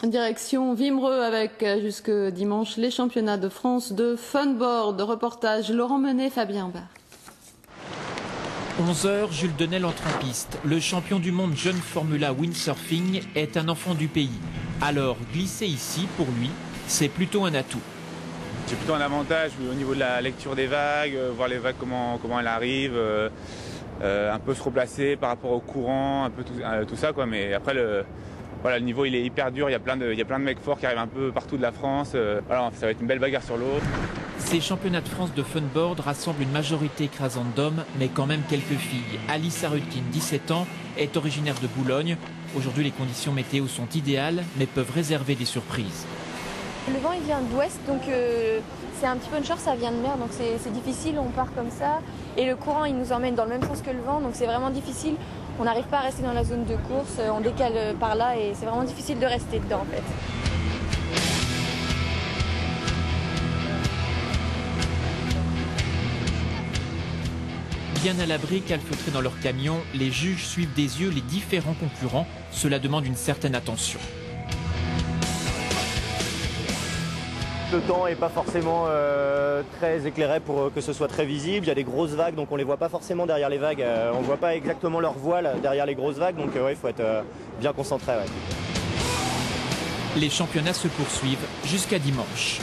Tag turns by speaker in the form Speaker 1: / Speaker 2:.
Speaker 1: Direction Wimereux avec jusque dimanche les championnats de France de funboard. Reportage Laurent Menet, Fabien Barre.
Speaker 2: 11 h, Jules Denel entre en piste. Le champion du monde jeune Formula windsurfing est un enfant du pays. Alors glisser ici, pour lui, c'est plutôt un atout.
Speaker 3: C'est plutôt un avantage au niveau de la lecture des vagues, voir les vagues comment elles arrivent, un peu se replacer par rapport au courant, un peu tout ça quoi. Mais après le niveau il est hyper dur, il y a plein de mecs forts qui arrivent un peu partout de la France. Voilà, ça va être une belle bagarre sur l'eau.
Speaker 2: Ces championnats de France de funboard rassemblent une majorité écrasante d'hommes, mais quand même quelques filles. Alice Arutin, 17 ans, est originaire de Boulogne. Aujourd'hui, les conditions météo sont idéales, mais peuvent réserver des surprises.
Speaker 4: Le vent il vient d'ouest, donc c'est un petit peu une chance, ça vient de mer, donc c'est difficile, on part comme ça. Et le courant il nous emmène dans le même sens que le vent, donc c'est vraiment difficile. On n'arrive pas à rester dans la zone de course, on décale par là et c'est vraiment difficile de rester dedans en fait.
Speaker 2: Bien à l'abri, calfeutrés dans leur camion, les juges suivent des yeux les différents concurrents. Cela demande une certaine attention.
Speaker 5: Le temps n'est pas forcément très éclairé pour que ce soit très visible. Il y a des grosses vagues, donc on ne les voit pas forcément derrière les vagues. On ne voit pas exactement leur voile derrière les grosses vagues, donc il faut être bien concentré. Ouais.
Speaker 2: Les championnats se poursuivent jusqu'à dimanche.